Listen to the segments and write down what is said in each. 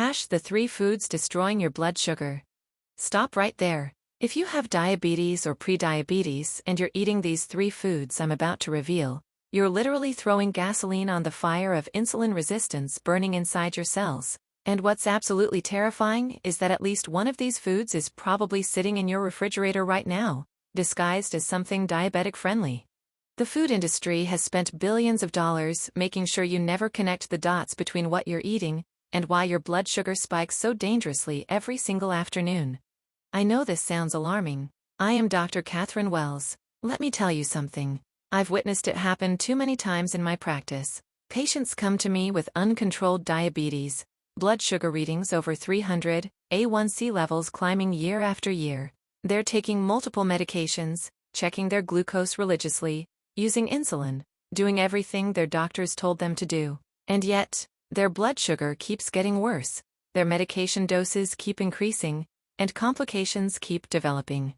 The 3 foods destroying your blood sugar. Stop right there. If you have diabetes or prediabetes and you're eating these 3 foods I'm about to reveal, you're literally throwing gasoline on the fire of insulin resistance burning inside your cells. And what's absolutely terrifying is that at least one of these foods is probably sitting in your refrigerator right now, disguised as something diabetic-friendly. The food industry has spent billions of dollars making sure you never connect the dots between what you're eating and why your blood sugar spikes so dangerously every single afternoon. I know this sounds alarming. I am Dr. Catherine Wells. Let me tell you something. I've witnessed it happen too many times in my practice. Patients come to me with uncontrolled diabetes, blood sugar readings over 300, A1C levels climbing year after year. They're taking multiple medications, checking their glucose religiously, using insulin, doing everything their doctors told them to do. And yet, their blood sugar keeps getting worse, their medication doses keep increasing, and complications keep developing.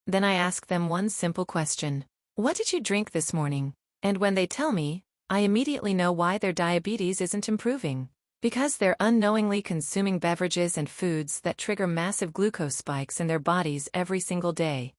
Then I ask them one simple question. What did you drink this morning? And when they tell me, I immediately know why their diabetes isn't improving. Because they're unknowingly consuming beverages and foods that trigger massive glucose spikes in their bodies every single day.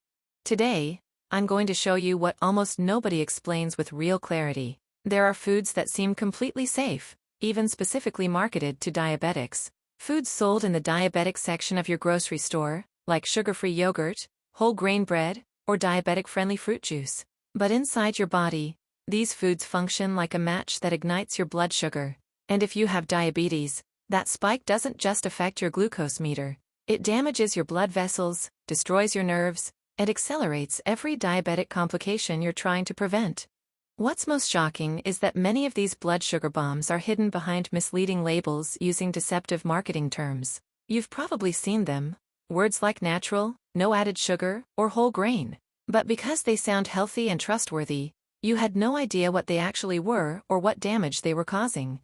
Today, I'm going to show you what almost nobody explains with real clarity. There are foods that seem completely safe, even specifically marketed to diabetics. Foods sold in the diabetic section of your grocery store, like sugar-free yogurt, whole grain bread, or diabetic-friendly fruit juice. But inside your body, these foods function like a match that ignites your blood sugar. And if you have diabetes, that spike doesn't just affect your glucose meter. It damages your blood vessels, destroys your nerves, and accelerates every diabetic complication you're trying to prevent. What's most shocking is that many of these blood sugar bombs are hidden behind misleading labels using deceptive marketing terms. You've probably seen them, words like natural, no added sugar, or whole grain. But because they sound healthy and trustworthy, you had no idea what they actually were or what damage they were causing.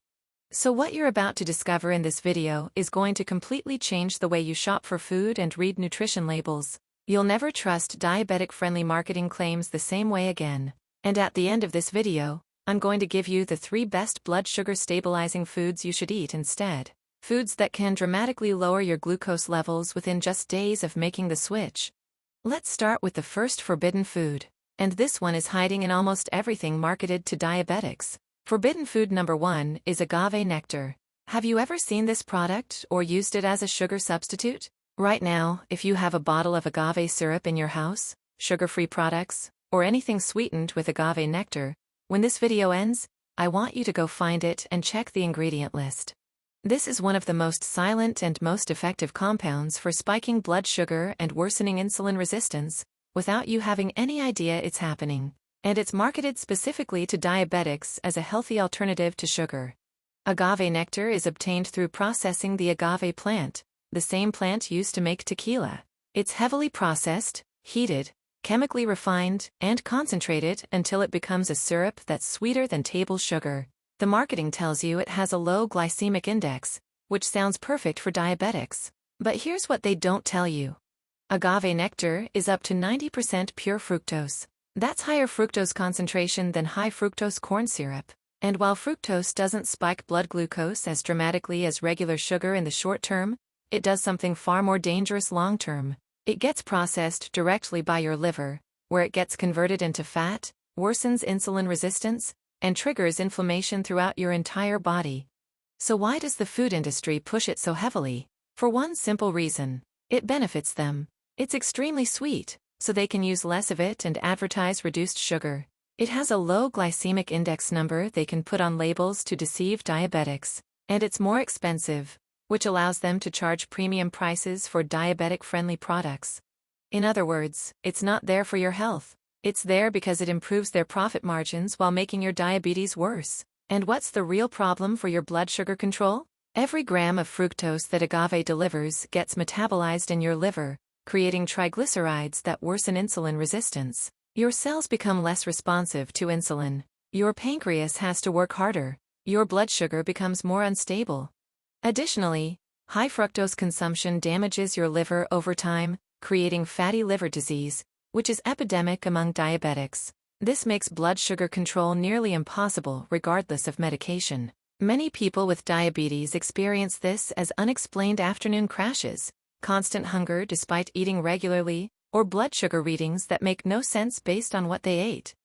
So what you're about to discover in this video is going to completely change the way you shop for food and read nutrition labels. You'll never trust diabetic-friendly marketing claims the same way again. And at the end of this video, I'm going to give you the 3 best blood sugar stabilizing foods you should eat instead. Foods that can dramatically lower your glucose levels within just days of making the switch. Let's start with the first forbidden food. And this one is hiding in almost everything marketed to diabetics. Forbidden food number 1 is agave nectar. Have you ever seen this product or used it as a sugar substitute? Right now, if you have a bottle of agave syrup in your house, sugar-free products, or anything sweetened with agave nectar, when this video ends, I want you to go find it and check the ingredient list. This is one of the most silent and most effective compounds for spiking blood sugar and worsening insulin resistance, without you having any idea it's happening. And it's marketed specifically to diabetics as a healthy alternative to sugar. Agave nectar is obtained through processing the agave plant, the same plant used to make tequila. It's heavily processed, heated, chemically refined, and concentrated until it becomes a syrup that's sweeter than table sugar. The marketing tells you it has a low glycemic index, which sounds perfect for diabetics. But here's what they don't tell you. Agave nectar is up to 90% pure fructose. That's higher fructose concentration than high fructose corn syrup. And while fructose doesn't spike blood glucose as dramatically as regular sugar in the short term, it does something far more dangerous long term. It gets processed directly by your liver, where it gets converted into fat, worsens insulin resistance, and triggers inflammation throughout your entire body. So why does the food industry push it so heavily? For one simple reason. It benefits them. It's extremely sweet, so they can use less of it and advertise reduced sugar. It has a low glycemic index number they can put on labels to deceive diabetics. And it's more expensive, which allows them to charge premium prices for diabetic-friendly products. In other words, it's not there for your health. It's there because it improves their profit margins while making your diabetes worse. And what's the real problem for your blood sugar control? Every gram of fructose that agave delivers gets metabolized in your liver, creating triglycerides that worsen insulin resistance. Your cells become less responsive to insulin. Your pancreas has to work harder. Your blood sugar becomes more unstable. Additionally, high fructose consumption damages your liver over time, creating fatty liver disease, which is epidemic among diabetics. This makes blood sugar control nearly impossible regardless of medication. Many people with diabetes experience this as unexplained afternoon crashes, constant hunger despite eating regularly, or blood sugar readings that make no sense based on what they ate.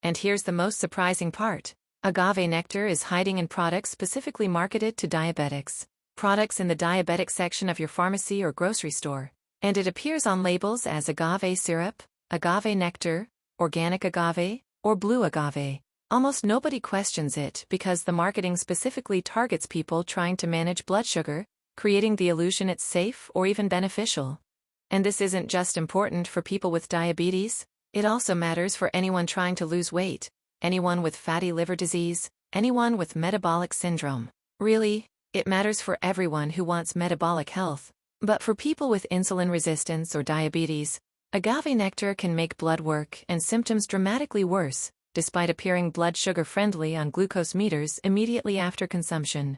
And here's the most surprising part. Agave nectar is hiding in products specifically marketed to diabetics. Products in the diabetic section of your pharmacy or grocery store. And it appears on labels as agave syrup, agave nectar, organic agave, or blue agave. Almost nobody questions it because the marketing specifically targets people trying to manage blood sugar, creating the illusion it's safe or even beneficial. And this isn't just important for people with diabetes, it also matters for anyone trying to lose weight, anyone with fatty liver disease, anyone with metabolic syndrome. Really, it matters for everyone who wants metabolic health. But for people with insulin resistance or diabetes, agave nectar can make blood work and symptoms dramatically worse, despite appearing blood sugar friendly on glucose meters immediately after consumption.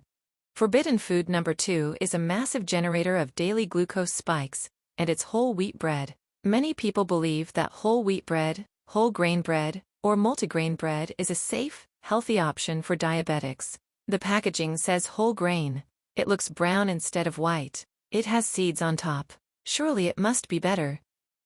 Forbidden food number 2 is a massive generator of daily glucose spikes, and it's whole wheat bread. Many people believe that whole wheat bread, whole grain bread, or multigrain bread is a safe, healthy option for diabetics. The packaging says whole grain. It looks brown instead of white. It has seeds on top. Surely it must be better.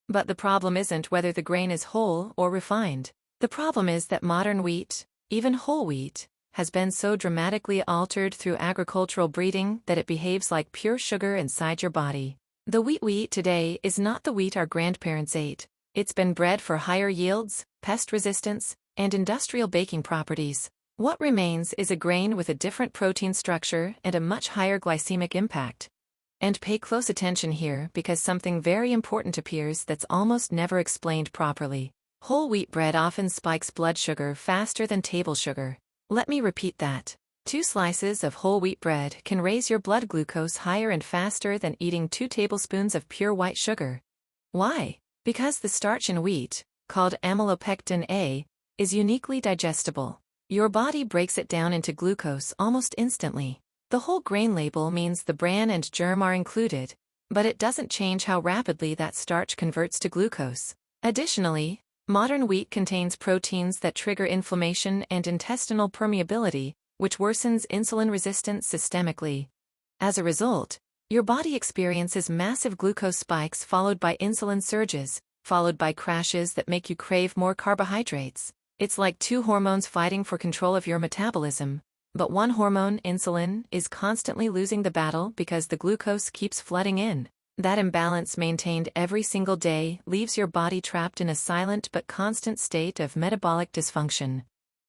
But the problem isn't whether the grain is whole or refined. The problem is that modern wheat, even whole wheat, has been so dramatically altered through agricultural breeding that it behaves like pure sugar inside your body. The wheat we eat today is not the wheat our grandparents ate. It's been bred for higher yields, pest resistance, and industrial baking properties. What remains is a grain with a different protein structure and a much higher glycemic impact. And pay close attention here because something very important appears that's almost never explained properly. Whole wheat bread often spikes blood sugar faster than table sugar. Let me repeat that. 2 slices of whole wheat bread can raise your blood glucose higher and faster than eating 2 tablespoons of pure white sugar. Why? Because the starch in wheat, called amylopectin A, is uniquely digestible. Your body breaks it down into glucose almost instantly. The whole grain label means the bran and germ are included, but it doesn't change how rapidly that starch converts to glucose. Additionally, modern wheat contains proteins that trigger inflammation and intestinal permeability, which worsens insulin resistance systemically. As a result, your body experiences massive glucose spikes followed by insulin surges, followed by crashes that make you crave more carbohydrates. It's like 2 hormones fighting for control of your metabolism, but one hormone, insulin, is constantly losing the battle because the glucose keeps flooding in. That imbalance maintained every single day leaves your body trapped in a silent but constant state of metabolic dysfunction.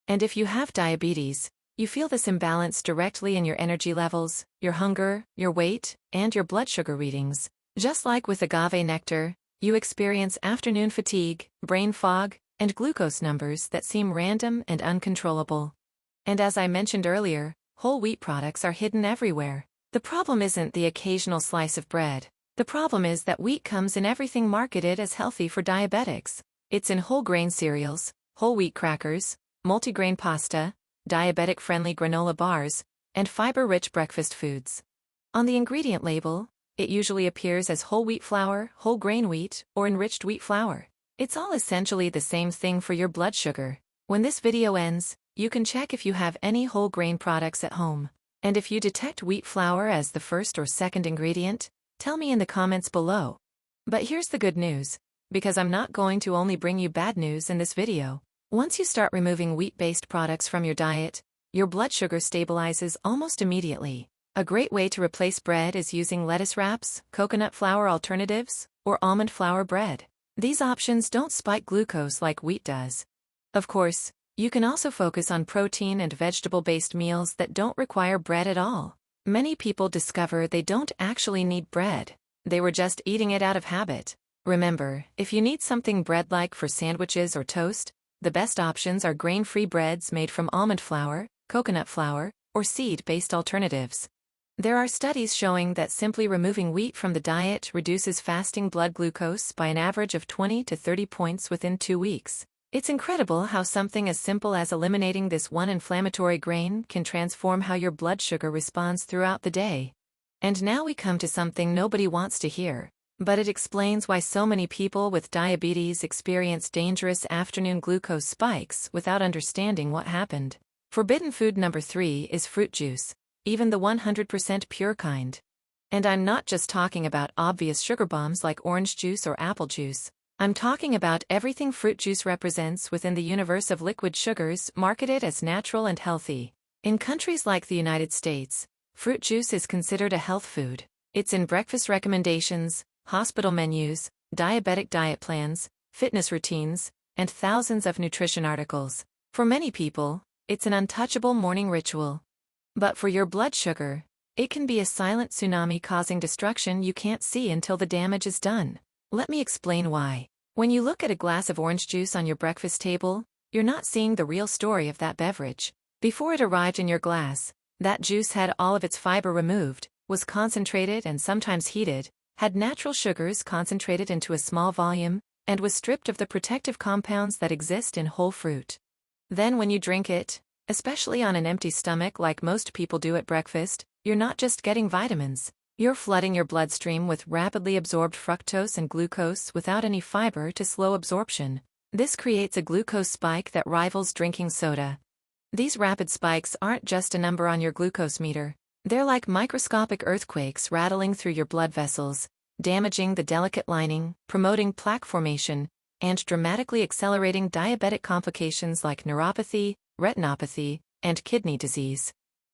And if you have diabetes, you feel this imbalance directly in your energy levels, your hunger, your weight, and your blood sugar readings. Just like with agave nectar, you experience afternoon fatigue, brain fog, and glucose numbers that seem random and uncontrollable. And as I mentioned earlier, whole wheat products are hidden everywhere. The problem isn't the occasional slice of bread. The problem is that wheat comes in everything marketed as healthy for diabetics. It's in whole grain cereals, whole wheat crackers, multigrain pasta, diabetic-friendly granola bars, and fiber-rich breakfast foods. On the ingredient label, it usually appears as whole wheat flour, whole grain wheat, or enriched wheat flour. It's all essentially the same thing for your blood sugar. When this video ends, you can check if you have any whole grain products at home. And if you detect wheat flour as the first or second ingredient, tell me in the comments below. But here's the good news, because I'm not going to only bring you bad news in this video. Once you start removing wheat-based products from your diet, your blood sugar stabilizes almost immediately. A great way to replace bread is using lettuce wraps, coconut flour alternatives, or almond flour bread. These options don't spike glucose like wheat does. Of course, you can also focus on protein and vegetable-based meals that don't require bread at all. Many people discover they don't actually need bread. They were just eating it out of habit. Remember, if you need something bread-like for sandwiches or toast, the best options are grain-free breads made from almond flour, coconut flour, or seed-based alternatives. There are studies showing that simply removing wheat from the diet reduces fasting blood glucose by an average of 20 to 30 points within 2 weeks. It's incredible how something as simple as eliminating this one inflammatory grain can transform how your blood sugar responds throughout the day. And now we come to something nobody wants to hear, but it explains why so many people with diabetes experience dangerous afternoon glucose spikes without understanding what happened. Forbidden food number 3 is fruit juice, even the 100% pure kind. And I'm not just talking about obvious sugar bombs like orange juice or apple juice. I'm talking about everything fruit juice represents within the universe of liquid sugars marketed as natural and healthy. In countries like the United States, fruit juice is considered a health food. It's in breakfast recommendations, hospital menus, diabetic diet plans, fitness routines, and thousands of nutrition articles. For many people, it's an untouchable morning ritual. But for your blood sugar, it can be a silent tsunami causing destruction you can't see until the damage is done. Let me explain why. When you look at a glass of orange juice on your breakfast table, you're not seeing the real story of that beverage. Before it arrived in your glass, that juice had all of its fiber removed, was concentrated and sometimes heated, had natural sugars concentrated into a small volume, and was stripped of the protective compounds that exist in whole fruit. Then when you drink it, especially on an empty stomach like most people do at breakfast, you're not just getting vitamins. You're flooding your bloodstream with rapidly absorbed fructose and glucose without any fiber to slow absorption. This creates a glucose spike that rivals drinking soda. These rapid spikes aren't just a number on your glucose meter. They're like microscopic earthquakes rattling through your blood vessels, damaging the delicate lining, promoting plaque formation, and dramatically accelerating diabetic complications like neuropathy, retinopathy, and kidney disease.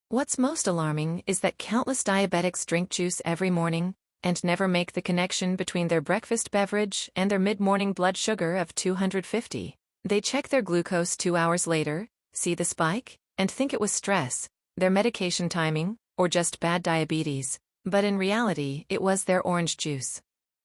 What's most alarming is that countless diabetics drink juice every morning and never make the connection between their breakfast beverage and their mid-morning blood sugar of 250. They check their glucose 2 hours later, see the spike, and think it was stress, their medication timing, or just bad diabetes, but in reality it was their orange juice.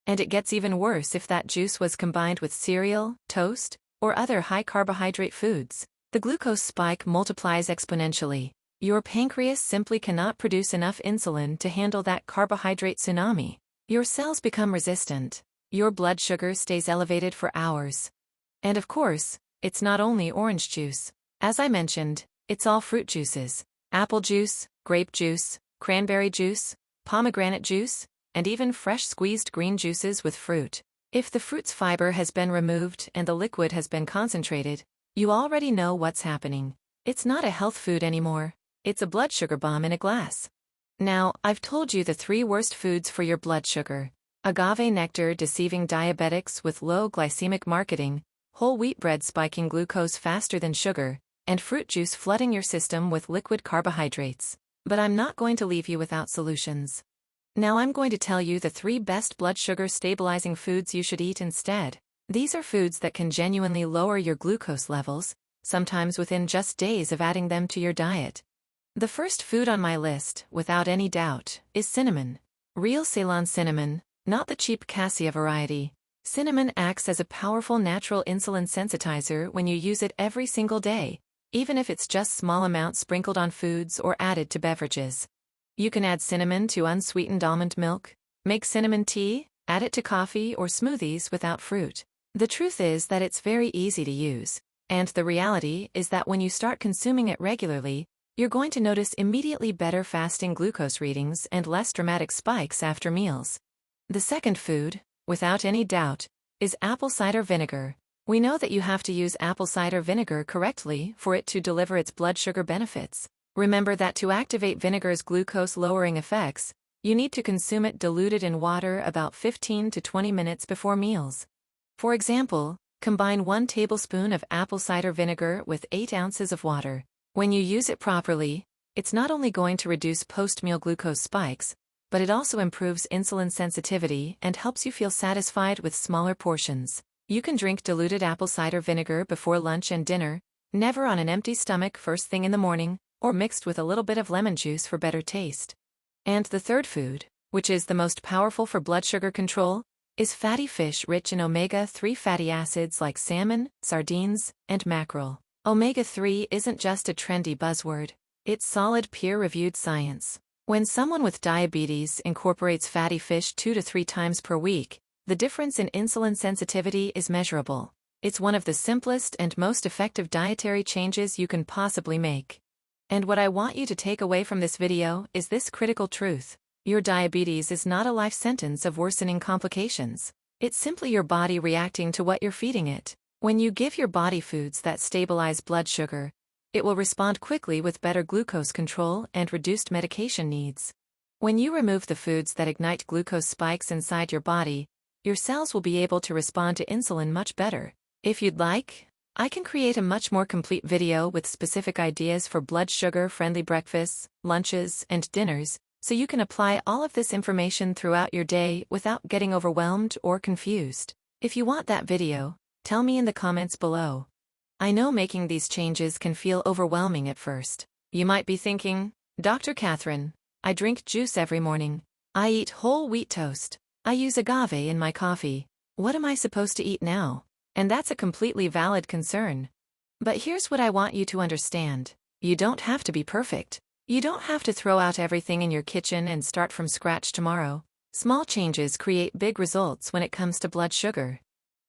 And it gets even worse if that juice was combined with cereal, toast, or other high-carbohydrate foods. The glucose spike multiplies exponentially. Your pancreas simply cannot produce enough insulin to handle that carbohydrate tsunami. Your cells become resistant. Your blood sugar stays elevated for hours. And of course, it's not only orange juice. As I mentioned, it's all fruit juices. Apple juice, grape juice, cranberry juice, pomegranate juice, and even fresh squeezed green juices with fruit. If the fruit's fiber has been removed and the liquid has been concentrated, you already know what's happening. It's not a health food anymore. It's a blood sugar bomb in a glass. Now, I've told you the 3 worst foods for your blood sugar. Agave nectar deceiving diabetics with low glycemic marketing, whole wheat bread spiking glucose faster than sugar, and fruit juice flooding your system with liquid carbohydrates. But I'm not going to leave you without solutions. Now I'm going to tell you the 3 best blood sugar stabilizing foods you should eat instead. These are foods that can genuinely lower your glucose levels, sometimes within just days of adding them to your diet. The first food on my list, without any doubt, is cinnamon. Real Ceylon cinnamon, not the cheap cassia variety. Cinnamon acts as a powerful natural insulin sensitizer when you use it every single day, even if it's just small amounts sprinkled on foods or added to beverages. You can add cinnamon to unsweetened almond milk, make cinnamon tea, add it to coffee or smoothies without fruit. The truth is that it's very easy to use, and the reality is that when you start consuming it regularly, you're going to notice immediately better fasting glucose readings and less dramatic spikes after meals. The second food, without any doubt, is apple cider vinegar. We know that you have to use apple cider vinegar correctly for it to deliver its blood sugar benefits. Remember that to activate vinegar's glucose-lowering effects, you need to consume it diluted in water about 15 to 20 minutes before meals. For example, combine 1 tablespoon of apple cider vinegar with 8 ounces of water. When you use it properly, it's not only going to reduce post-meal glucose spikes, but it also improves insulin sensitivity and helps you feel satisfied with smaller portions. You can drink diluted apple cider vinegar before lunch and dinner, never on an empty stomach first thing in the morning, or mixed with a little bit of lemon juice for better taste. And the third food, which is the most powerful for blood sugar control, is fatty fish rich in omega-3 fatty acids like salmon, sardines, and mackerel. Omega-3 isn't just a trendy buzzword, it's solid peer-reviewed science. When someone with diabetes incorporates fatty fish 2 to 3 times per week, the difference in insulin sensitivity is measurable. It's one of the simplest and most effective dietary changes you can possibly make. And what I want you to take away from this video is this critical truth. Your diabetes is not a life sentence of worsening complications. It's simply your body reacting to what you're feeding it. When you give your body foods that stabilize blood sugar, It will respond quickly with better glucose control and reduced medication needs. When you remove the foods that ignite glucose spikes inside your body, your cells will be able to respond to insulin much better. If you'd like, I can create a much more complete video with specific ideas for blood sugar-friendly breakfasts, lunches, and dinners, so you can apply all of this information throughout your day without getting overwhelmed or confused. If you want that video, tell me in the comments below. I know making these changes can feel overwhelming at first. You might be thinking, Dr. Catherine, I drink juice every morning. I eat whole wheat toast. I use agave in my coffee. What am I supposed to eat now? And that's a completely valid concern. But here's what I want you to understand. You don't have to be perfect. You don't have to throw out everything in your kitchen and start from scratch tomorrow. Small changes create big results when it comes to blood sugar.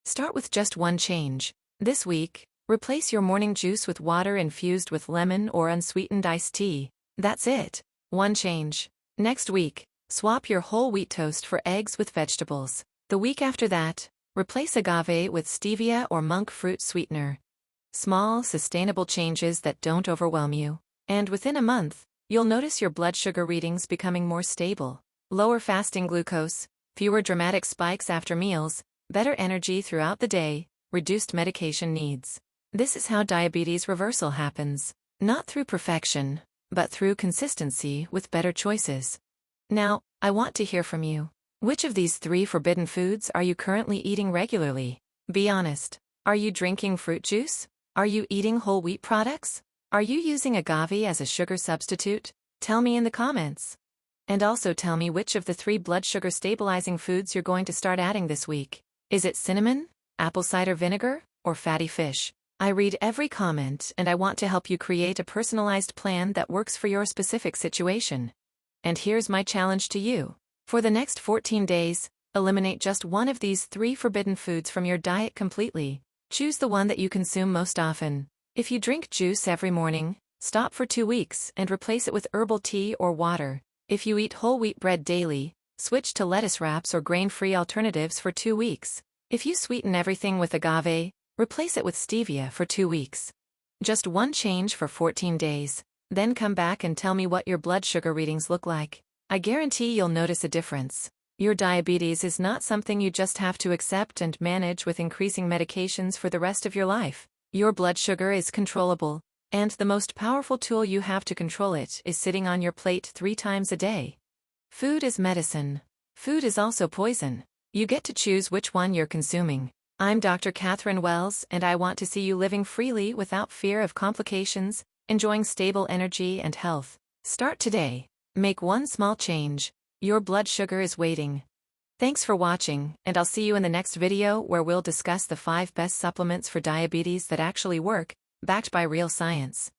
Start with just one change. This week, replace your morning juice with water infused with lemon or unsweetened iced tea. That's it. One change. Next week, swap your whole wheat toast for eggs with vegetables. The week after that, replace agave with stevia or monk fruit sweetener. Small, sustainable changes that don't overwhelm you. And within a month, you'll notice your blood sugar readings becoming more stable. Lower fasting glucose, fewer dramatic spikes after meals, better energy throughout the day, reduced medication needs. This is how diabetes reversal happens. Not through perfection, but through consistency with better choices. Now, I want to hear from you. Which of these 3 forbidden foods are you currently eating regularly? Be honest. Are you drinking fruit juice? Are you eating whole wheat products? Are you using agave as a sugar substitute? Tell me in the comments. And also tell me which of the 3 blood sugar stabilizing foods you're going to start adding this week. Is it cinnamon, apple cider vinegar, or fatty fish? I read every comment and I want to help you create a personalized plan that works for your specific situation. And here's my challenge to you. For the next 14 days, eliminate just one of these 3 forbidden foods from your diet completely. Choose the one that you consume most often. If you drink juice every morning, stop for 2 weeks and replace it with herbal tea or water. If you eat whole wheat bread daily, switch to lettuce wraps or grain-free alternatives for 2 weeks. If you sweeten everything with agave, replace it with stevia for 2 weeks. Just one change for 14 days. Then come back and tell me what your blood sugar readings look like. I guarantee you'll notice a difference. Your diabetes is not something you just have to accept and manage with increasing medications for the rest of your life. Your blood sugar is controllable, and the most powerful tool you have to control it is sitting on your plate 3 times a day. Food is medicine. Food is also poison. You get to choose which one you're consuming. I'm Dr. Catherine Wells, and I want to see you living freely without fear of complications, enjoying stable energy and health. Start today. Make one small change. Your blood sugar is waiting. Thanks for watching, and I'll see you in the next video where we'll discuss the 5 best supplements for diabetes that actually work, backed by real science.